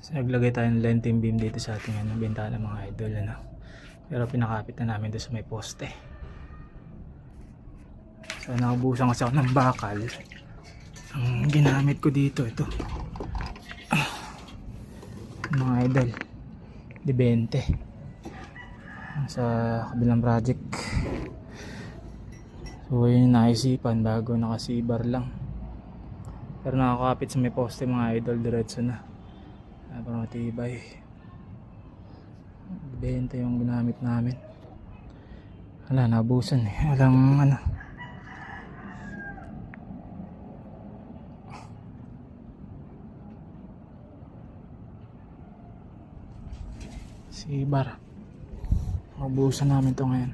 So, naglagay tayo ng lenting beam dito sa ating bintana mga idol, ano. Pero pinakapit na namin doon sa may poste. So nakabusan kasi ako ng bakal. Ang ginamit ko dito, ito mga idol, di 20 sa kabilang project. So yun yung naisipan bago, nakasibar lang. Pero nakakapit sa may poste mga idol, diretso na. Para matibay. 20 yung ginamit namin. Wala, nabusan eh. Walang ano. Sibar. Nabusan namin to ngayon.